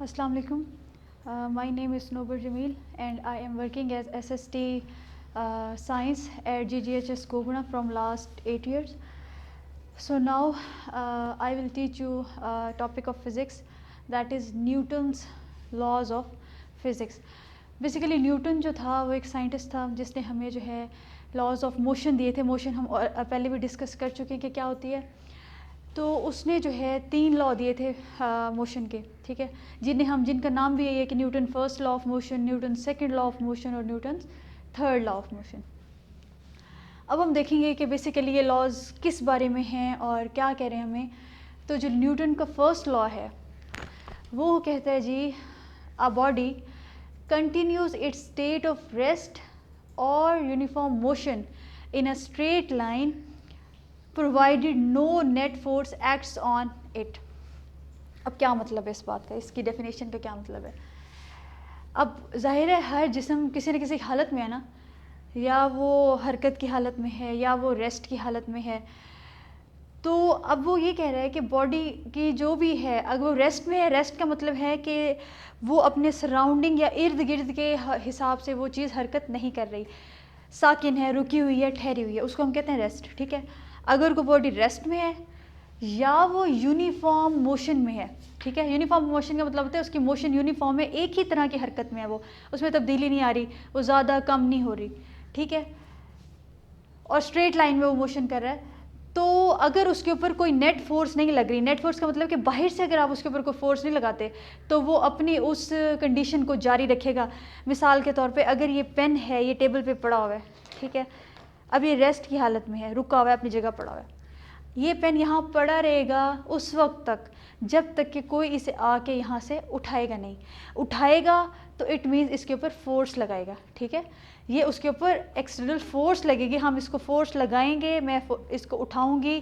Assalamu alaikum. My name is Nobar Jamil and I am working as SST Science at GGHS Koguna from last 8 years. So now I will teach you a topic of physics, that is Newton's laws of physics. Basically Newton जो था वो एक scientist था जिसने हमें जो है laws of motion दिए थे. मोशन हम पहले भी डिस्कस कर चुके हैं कि क्या होती है. तो उसने जो है 3 लॉ दिए थे मोशन के, ठीक है, जिनका नाम भी यही है कि Newton first law of motion, Newton second law of motion और Newton third law of motion. अब हम देखेंगे कि बेसिकली ये लॉज किस बारे में हैं और क्या कह रहे हैं हमें. तो जो न्यूटन का फर्स्ट लॉ है वो कहता है जी, a body continues its state of rest और uniform motion in a straight line provided no net force acts on it. अब क्या मतलब है इस बात का, इसकी डेफिनेशन का क्या मतलब है. अब जाहिर है हर जिस्म किसी न किसी हालत में है ना, या वो हरकत की हालत में है या वो रेस्ट की हालत में है. तो अब वो ये कह रहा है कि बॉडी की जो भी है, अगर वो रेस्ट में है, रेस्ट का मतलब है कि वो अपने सराउंडिंग या इर्द गिर्द के हिसाब से वो चीज़ हरकत नहीं कर रही, साकिन है, रुकी हुई है, ठहरी हुई है, उसको हम कहते हैं रेस्ट. ठीक है, अगर कोई बॉडी रेस्ट में है या वो यूनिफॉर्म मोशन में है. ठीक है, यूनिफॉर्म मोशन का मतलब होता है उसकी मोशन यूनिफॉर्म है, एक ही तरह की हरकत में है, वो उसमें तब्दीली नहीं आ रही, वो ज़्यादा कम नहीं हो रही. ठीक है, और स्ट्रेट लाइन में वो मोशन कर रहा है. तो अगर उसके ऊपर कोई नेट फोर्स नहीं लग रही, नेट फोर्स का मतलब कि बाहर से अगर आप उसके ऊपर कोई फोर्स नहीं लगाते तो वो अपनी उस कंडीशन को जारी रखेगा. मिसाल के तौर पे अगर ये पेन है, ये टेबल पे पड़ा हुआ है, ठीक है, अब ये रेस्ट की हालत में है, रुका हुआ है, अपनी जगह पड़ा हुआ है. ये पेन यहाँ पड़ा रहेगा उस वक्त तक जब तक कि कोई इसे आके यहाँ से उठाएगा नहीं. उठाएगा तो इट मीन्स इसके ऊपर फोर्स लगाएगा. ठीक है, ये उसके ऊपर एक्सटर्नल फोर्स लगेगी, हम इसको फोर्स लगाएंगे, मैं इसको उठाऊंगी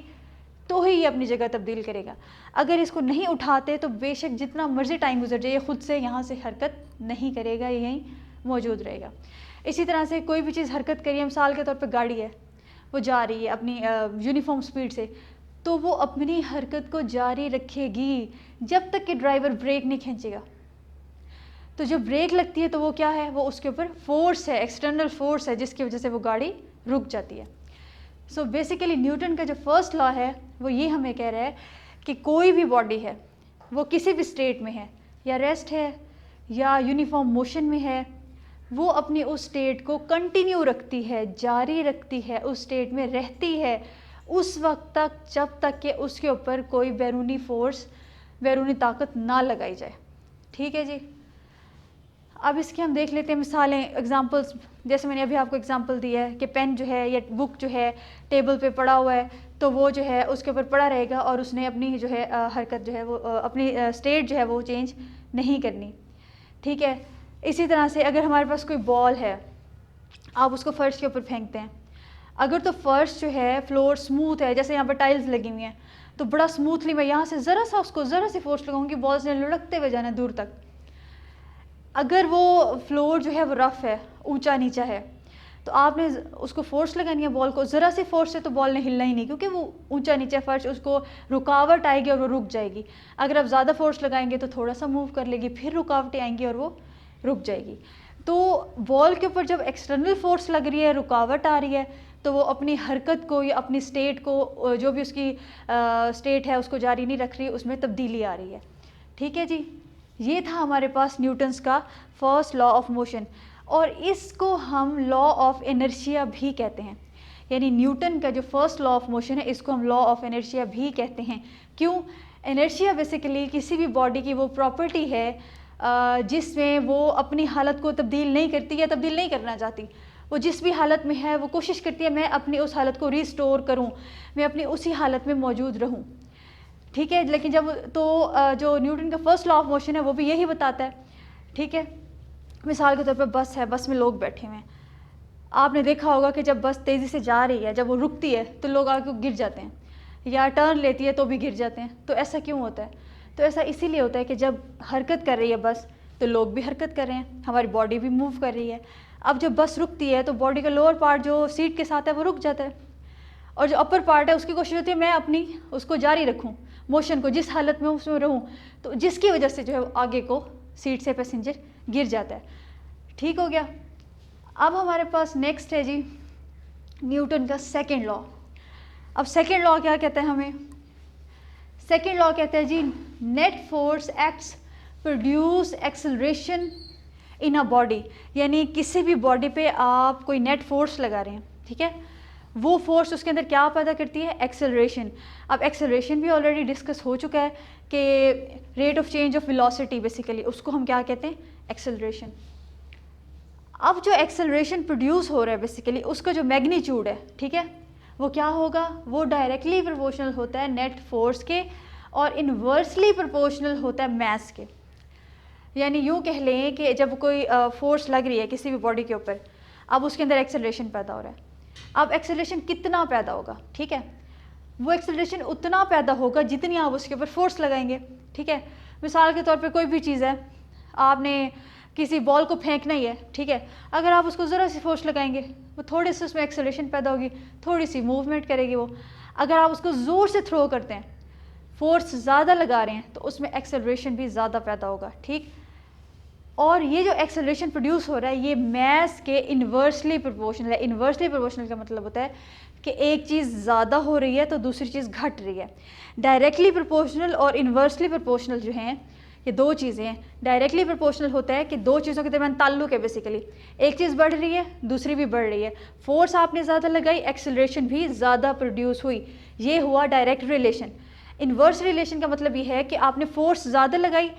तो ही ये अपनी जगह तब्दील करेगा. अगर इसको नहीं उठाते तो बेशक जितना मर्जी टाइम गुजर जाए, ये खुद से यहाँ से हरकत नहीं करेगा, ये यहीं मौजूद रहेगा. इसी तरह से कोई भी चीज़ हरकत करिए, मिसाल के तौर पर गाड़ी है, वो जा रही है अपनी यूनिफॉर्म स्पीड से, तो वो अपनी हरकत को जारी रखेगी जब तक कि ड्राइवर ब्रेक नहीं खींचेगा. तो जब ब्रेक लगती है तो वो क्या है, वो उसके ऊपर फोर्स है, एक्सटर्नल फोर्स है, जिसकी वजह से वो गाड़ी रुक जाती है. सो बेसिकली न्यूटन का जो फर्स्ट लॉ है वो ये हमें कह रहा है कि कोई भी बॉडी है वो किसी भी स्टेट में है, या रेस्ट है या यूनिफॉर्म मोशन में है, वो अपनी उस स्टेट को कंटिन्यू रखती है, जारी रखती है, उस स्टेट में रहती है उस वक्त तक जब तक कि उसके ऊपर कोई बैरूनी फोर्स, बैरूनी ताकत ना लगाई जाए. ठीक है जी. अब इसके हम देख लेते हैं मिसालें, एग्जांपल्स. जैसे मैंने अभी आपको एग्जांपल दिया है कि पेन जो है या बुक जो है टेबल पे पड़ा हुआ है, तो वो जो है उसके ऊपर पड़ा रहेगा और उसने अपनी जो है हरकत जो है वो अपनी स्टेट जो है वो चेंज नहीं करनी. ठीक है, इसी तरह से अगर हमारे पास कोई बॉल है, आप उसको फर्श के ऊपर फेंकते हैं, अगर तो फर्श जो है फ्लोर स्मूथ है, जैसे यहाँ पर टाइल्स लगी हुई हैं, तो बड़ा स्मूथली मैं यहाँ से ज़रा सी फोर्स लगाऊंगी, बॉल से लुढ़कते हुए जाना दूर तक. अगर वो फ्लोर जो है वो रफ़ है, ऊंचा नीचा है, तो आपने उसको फोर्स लगानी है बॉल को, ज़रा सी फोर्स से तो बॉल ने हिलना ही नहीं, क्योंकि वो ऊंचा नीचा फर्श, उसको रुकावट आएगी और वो रुक जाएगी. अगर आप ज़्यादा फोर्स लगाएंगे तो थोड़ा सा मूव कर लेगी, फिर रुकावटें आएंगी और वो रुक जाएगी. तो बॉल के ऊपर जब एक्सटर्नल फोर्स लग रही है, रुकावट आ रही है, तो वो अपनी हरकत को या अपनी स्टेट को, जो भी उसकी स्टेट है उसको जारी नहीं रख रही, उसमें तब्दीली आ रही है. ठीक है जी, ये था हमारे पास न्यूटन्स का फर्स्ट लॉ ऑफ मोशन, और इसको हम लॉ ऑफ इनर्शिया भी कहते हैं. यानी न्यूटन का जो फर्स्ट लॉ ऑफ मोशन है इसको हम लॉ ऑफ इनर्शिया भी कहते हैं. क्यों? इनर्शिया बेसिकली किसी भी बॉडी की वो प्रॉपर्टी है जिसमें वो अपनी हालत को तब्दील नहीं करती या तब्दील नहीं करना चाहती. वो जिस भी हालत में है वो कोशिश करती है मैं अपनी उस हालत को रिस्टोर करूं, मैं अपनी उसी हालत में मौजूद रहूं. ठीक है, लेकिन जब तो जो न्यूटन का फर्स्ट लॉ ऑफ मोशन है वो भी यही बताता है. ठीक है, मिसाल के तौर पर बस है, बस में लोग बैठे हुए हैं, आपने देखा होगा कि जब बस तेज़ी से जा रही है, जब वो रुकती है तो लोग आके गिर जाते हैं, या टर्न लेती है तो भी गिर जाते हैं. तो ऐसा क्यों होता है? तो ऐसा इसीलिए होता है कि जब हरकत कर रही है बस, तो लोग भी हरकत कर रहे हैं, हमारी बॉडी भी मूव कर रही है. अब जब बस रुकती है तो बॉडी का लोअर पार्ट जो सीट के साथ है वो रुक जाता है, और जो अपर पार्ट है उसकी कोशिश होती है मैं अपनी उसको जारी रखूं, मोशन को, जिस हालत में उसमें रहूँ, तो जिसकी वजह से जो है वो आगे को सीट से पैसेंजर गिर जाता है। ठीक हो गया। अब हमारे पास नेक्स्ट है जी न्यूटन का सेकेंड लॉ। अब सेकेंड लॉ क्या कहता है हमें? सेकेंड लॉ कहता है जी net force acts produce acceleration in a body, यानी किसी भी बॉडी पे आप कोई नेट फोर्स लगा रहे हैं, ठीक है, वो फोर्स उसके अंदर क्या पैदा करती है? एक्सेलरेशन। अब एक्सेलरेशन भी ऑलरेडी डिस्कस हो चुका है कि rate of change of velocity, basically उसको हम क्या कहते हैं? एक्सेलरेशन। अब जो एक्सेलरेशन प्रोड्यूस हो रहा है बेसिकली उसका जो मैग्नीट्यूड है, ठीक है, वो क्या होगा? वो डायरेक्टली प्रोपोर्शनल होता है नेट फोर्स के और इन्वर्सली प्रोपोर्शनल होता है मास के। यानी यूँ कह लें कि जब कोई फोर्स लग रही है किसी भी बॉडी के ऊपर, अब उसके अंदर एक्सेलरेशन पैदा हो रहा है। अब एक्सेलरेशन कितना पैदा होगा? ठीक है, वो एक्सेलरेशन उतना पैदा होगा जितनी आप उसके ऊपर फोर्स लगाएंगे। ठीक है, मिसाल के तौर पे कोई भी चीज़ है, आपने किसी बॉल को फेंकना ही है, ठीक है, अगर आप उसको ज़रा सी फोर्स लगाएंगे वो थोड़ी सी उसमें एक्सेलरेशन पैदा होगी, थोड़ी सी मूवमेंट करेगी वो। अगर आप उसको ज़ोर से थ्रो करते हैं, फोर्स ज़्यादा लगा रहे हैं, तो उसमें एक्सेलरेशन भी ज़्यादा पैदा होगा। ठीक, और ये जो एक्सेलरेशन प्रोड्यूस हो रहा है ये मास के इन्वर्सली प्रोपोर्शनल है। इन्वर्सली प्रोपोर्शनल का मतलब होता है कि एक चीज़ ज़्यादा हो रही है तो दूसरी चीज़ घट रही है। डायरेक्टली प्रोपोर्शनल और इन्वर्सली प्रोपोर्शनल जो हैं ये दो चीज़ें हैं। डायरेक्टली प्रोपोर्शनल होता है कि दो चीज़ों के दरमियान ताल्लुक है, बेसिकली एक चीज़ बढ़ रही है दूसरी भी बढ़ रही है, फोर्स आपने ज़्यादा लगाई, एक्सेलरेशन भी ज़्यादा प्रोड्यूस हुई, ये हुआ डायरेक्ट रिलेशन। इन्वर्स रिलेशन का मतलब ये है कि आपने फोर्स ज़्यादा लगाई,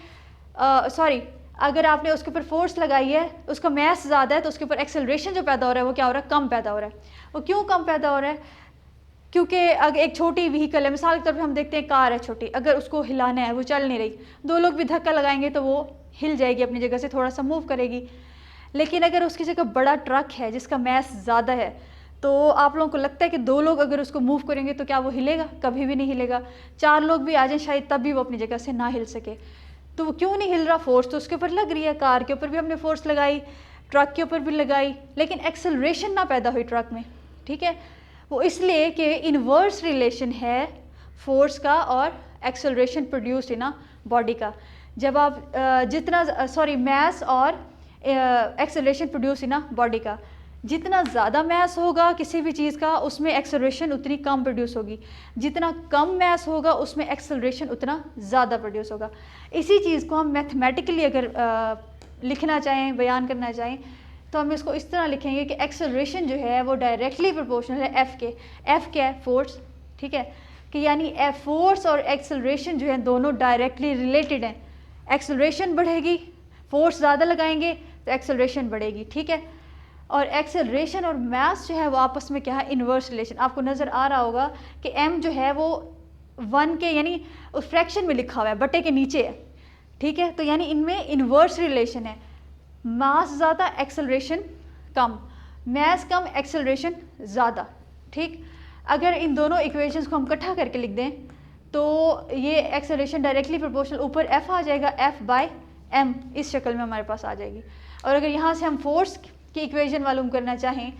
अगर आपने उसके ऊपर फोर्स लगाई है, उसका मास ज़्यादा है, तो उसके ऊपर एक्सेलरेशन जो पैदा हो रहा है वो क्या हो रहा है? कम पैदा हो रहा है। वो क्यों कम पैदा हो रहा है? क्योंकि अगर एक छोटी व्हीकल है, मिसाल के तौर पे हम देखते हैं कार है छोटी, अगर उसको हिलाना है वो चल नहीं रही, दो लोग भी धक्का लगाएंगे तो वो हिल जाएगी अपनी जगह से, थोड़ा सा मूव करेगी। लेकिन अगर उसकी जगह बड़ा ट्रक है जिसका मास ज़्यादा है, तो आप लोगों को लगता है कि दो लोग अगर उसको मूव करेंगे तो क्या वो हिलेगा? कभी भी नहीं हिलेगा। चार लोग भी आ जाएं शायद तब भी वो अपनी जगह से ना हिल सके। तो वो क्यों नहीं हिल रहा? फोर्स तो उसके ऊपर लग रही है, कार के ऊपर भी हमने फोर्स लगाई, ट्रक के ऊपर भी लगाई, लेकिन एक्सेलरेशन ना पैदा हुई ट्रक में। ठीक है, वो इसलिए कि इन्वर्स रिलेशन है फोर्स का और acceleration produce in a body का। जब आप मास और acceleration produce in a body का, जितना ज़्यादा मास होगा किसी भी चीज़ का उसमें एक्सेलरेशन उतनी कम प्रोड्यूस होगी, जितना कम मास होगा उसमें एक्सेलरेशन उतना ज़्यादा प्रोड्यूस होगा। इसी चीज़ को हम मैथमेटिकली अगर लिखना चाहें, बयान करना चाहें, तो हम इसको इस तरह लिखेंगे कि एक्सेलरेशन जो है वो डायरेक्टली प्रोपोर्शनल है एफ़ के। एफ़ क्या है? फोर्स। ठीक है, कि यानी फोर्स और एक्सेलरेशन जो है दोनों डायरेक्टली रिलेटेड हैं। एक्सेलरेशन बढ़ेगी, फोर्स ज़्यादा लगाएंगे तो एक्सेलरेशन बढ़ेगी। ठीक है, और एक्सेलरेशन और मास जो है वो आपस में क्या है? Inverse relation. आपको नज़र आ रहा होगा कि m जो है वो 1 के यानी उस फ्रैक्शन में लिखा हुआ है, बटे के नीचे है। ठीक है, तो यानी इनमें इन्वर्स रिलेशन है, मास ज़्यादा एक्सेलरेशन कम, मास कम एक्सेलरेशन ज़्यादा। ठीक, अगर इन दोनों इक्वेशंस को हम इकट्ठा करके लिख दें तो ये एक्सेलरेशन डायरेक्टली प्रोपोर्शनल ऊपर f आ जाएगा, F/m इस शक्ल में हमारे पास आ जाएगी। और अगर यहाँ से हम फोर्स की इक्वेशन मालूम करना चाहें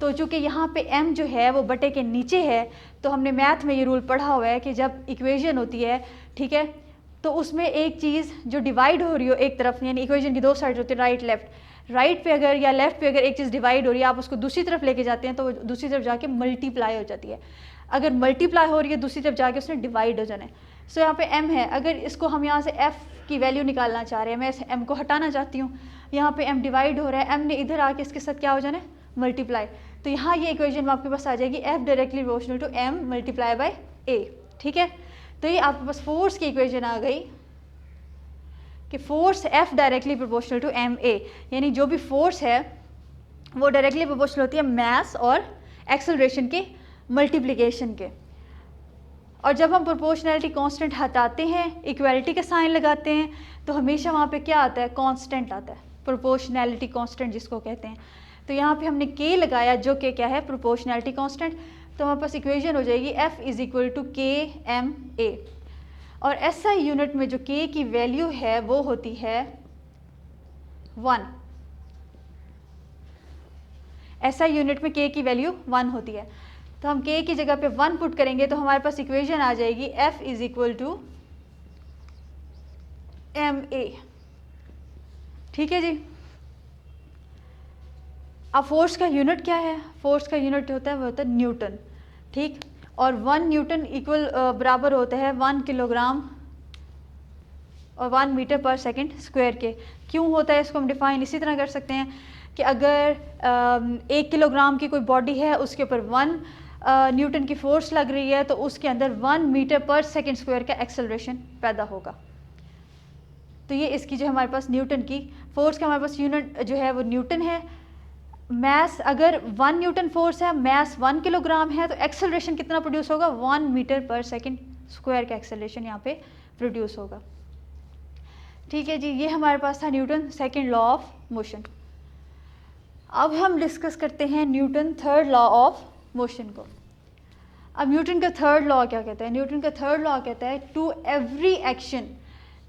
तो चूँकि यहाँ पे m जो है वो बटे के नीचे है, तो हमने मैथ में ये रूल पढ़ा हुआ है कि जब इक्वेशन होती है, ठीक है, तो उसमें एक चीज़ जो डिवाइड हो रही हो एक तरफ, यानी इक्वेशन की दो साइड होती है, राइट लेफ्ट, राइट पे अगर या लेफ्ट पे अगर एक चीज़ डिवाइड हो रही है, आप उसको दूसरी तरफ लेके जाते हैं तो वो दूसरी तरफ जाके मल्टीप्लाई हो जाती है। अगर मल्टीप्लाई हो रही है दूसरी तरफ जाके उसने डिवाइड हो जाना है। सो यहाँ पे m है, अगर इसको हम यहाँ से f की वैल्यू निकालना चाह रहे हैं, मैं इस m को हटाना चाहती हूँ, यहाँ पे m डिवाइड हो रहा है, m ने इधर आके इसके साथ क्या हो जाना है? मल्टीप्लाई। तो यहाँ ये इक्वेशन में आपके पास आ जाएगी f directly proportional to m multiply by a। ठीक है, तो ये आपके पास फोर्स की इक्वेशन आ गई कि force f directly proportional to m a, यानी जो भी फोर्स है वो डायरेक्टली प्रोपोर्शनल होती है मास और एक्सेलरेशन के मल्टीप्लिकेशन के। और जब हम प्रोपोर्शनैलिटी कांस्टेंट हटाते हैं, इक्वालिटी का साइन लगाते हैं, तो हमेशा वहाँ पे क्या आता है? कांस्टेंट आता है, प्रोपोर्शनैलिटी कांस्टेंट जिसको कहते हैं। तो यहाँ पे हमने k लगाया जो कि क्या है? Proportionality constant. तो हमारे पास इक्वेशन हो जाएगी f is equal to kma। और SI यूनिट में जो k की वैल्यू है वो होती है 1। SI यूनिट में k की वैल्यू 1 होती है। तो हम k की जगह पे 1 पुट करेंगे तो हमारे पास इक्वेशन आ जाएगी F is equal to ma। ठीक है जी। अब फोर्स का यूनिट क्या है? फोर्स का यूनिट होता है वो होता है न्यूटन। ठीक, और 1 न्यूटन इक्वल बराबर होता है 1 किलोग्राम और 1 मीटर पर सेकंड स्क्वायर के। क्यों होता है इसको हम डिफाइन इसी तरह कर सकते हैं कि अगर 1 किलोग्राम की कोई बॉडी है, उसके ऊपर 1 न्यूटन की फोर्स लग रही है, तो उसके अंदर 1 मीटर पर सेकंड स्क्वायर का एक्सेलरेशन पैदा होगा। तो ये इसकी जो हमारे पास न्यूटन की फोर्स का हमारे पास यूनिट जो है वो न्यूटन है। मैस अगर 1 न्यूटन फोर्स है, मैस 1 किलोग्राम है, तो एक्सेलरेशन कितना प्रोड्यूस होगा? 1 मीटर पर सेकंड स्क्वायर का एक्सेलरेशन यहाँ पे प्रोड्यूस होगा। ठीक है जी, ये हमारे पास था Newton second law of motion. अब हम डिस्कस करते हैं Newton third law of motion को। अब न्यूटन का थर्ड लॉ क्या कहता है? न्यूटन का थर्ड लॉ कहता है to every action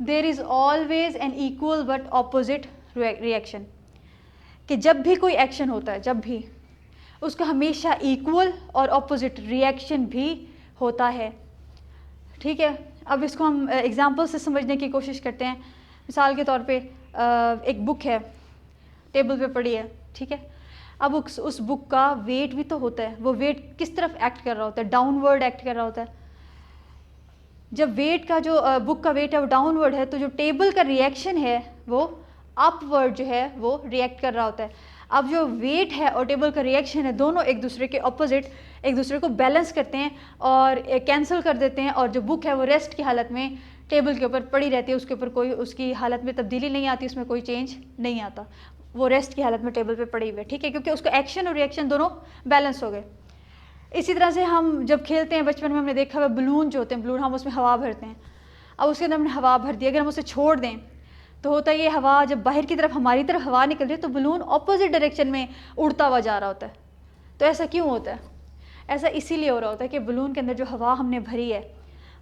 there is always an equal but opposite reaction. कि जब भी कोई एक्शन होता है, जब भी उसका हमेशा इक्वल और ऑपोजिट रिएक्शन भी होता है। ठीक है, अब इसको हम एग्जांपल से समझने की कोशिश करते हैं। मिसाल के तौर पे एक बुक है, टेबल पे पड़ी है, ठीक है। अब उस बुक का वेट भी तो होता है, वो वेट किस तरफ एक्ट कर रहा होता है? डाउनवर्ड एक्ट कर रहा होता है। जब वेट का जो बुक का वेट है वो डाउनवर्ड है, तो जो टेबल का रिएक्शन है वो अपवर्ड जो है वो रिएक्ट कर रहा होता है। अब जो वेट है और टेबल का रिएक्शन है, दोनों एक दूसरे के ऑपोजिट एक दूसरे को बैलेंस करते हैं और कैंसिल कर देते हैं, और जो बुक है वो रेस्ट की हालत में टेबल के ऊपर पड़ी रहती है, उसके ऊपर कोई उसकी हालत में तब्दीली नहीं आती, उसमें कोई चेंज नहीं आता, वो रेस्ट की हालत में टेबल पे पड़ी हुई है। ठीक है, क्योंकि उसका एक्शन और रिएक्शन दोनों बैलेंस हो गए। इसी तरह से हम जब खेलते हैं, बचपन में हमने देखा हुआ बलून जो होते हैं, बलून हम उसमें हवा भरते हैं। अब उसके अंदर हमने हवा भर दी, अगर हम उसे छोड़ दें तो होता है ये हवा जब बाहर की तरफ हमारी तरफ हवा निकल रही है तो बलून ऑपोजिट डायरेक्शन में उड़ता हुआ जा रहा होता है। तो ऐसा क्यों होता है? ऐसा इसीलिए हो रहा होता है कि बलून के अंदर जो हवा हमने भरी है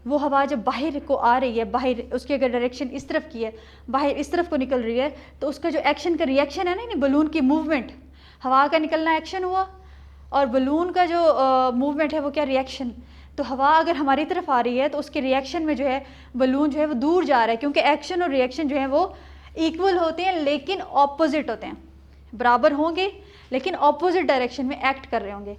वो हवा जब बाहर को आ रही है, बाहर उसकी अगर डायरेक्शन इस तरफ की है, बाहर इस तरफ को निकल रही है, तो उसका जो एक्शन का रिएक्शन है ना, नहीं बलून की मूवमेंट, हवा का निकलना एक्शन हुआ और बलून का जो मूवमेंट है वो क्या रिएक्शन। तो हवा अगर हमारी तरफ आ रही है तो उसके रिएक्शन में जो है बलून जो है वो दूर जा रहा है, क्योंकि एक्शन और रिएक्शन जो है वो इक्वल होते हैं लेकिन ऑपोजिट होते हैं। बराबर होंगे लेकिन ऑपोजिट डायरेक्शन में एक्ट कर रहे होंगे।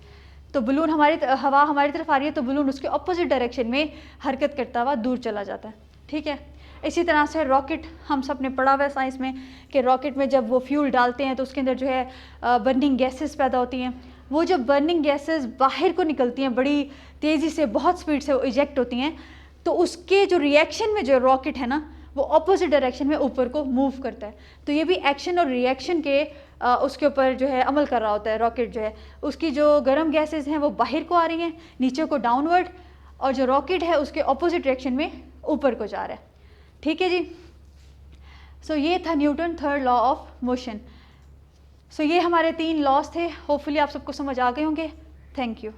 तो बलून हवा हमारी तरफ आ रही है तो बलून उसके ऑपोजिट डायरेक्शन में हरकत करता हुआ दूर चला जाता है। ठीक है, इसी तरह से रॉकेट, हम सब ने पढ़ा हुआ है साइंस में कि रॉकेट में जब वो फ्यूल डालते हैं तो उसके अंदर जो है बर्निंग गैसेस पैदा होती हैं। वो जब बर्निंग गैसेस बाहर को निकलती हैं बड़ी तेज़ी से, बहुत स्पीड से वो इजेक्ट होती हैं, तो उसके जो रिएक्शन में जो रॉकेट है ना वो ऑपोजिट डायरेक्शन में ऊपर को मूव करता है। तो ये भी एक्शन और रिएक्शन के उसके ऊपर जो है अमल कर रहा होता है। रॉकेट जो है उसकी जो गर्म गैसेस हैं वो बाहर को आ रही हैं, नीचे को डाउनवर्ड, और जो रॉकेट है उसके ऑपोजिट डायरेक्शन में ऊपर को जा रहा है। ठीक है जी। सो ये था Newton third law of motion. So ये हमारे 3 लॉज थे। होपफुली आप सबको समझ आ गए होंगे। Thank you.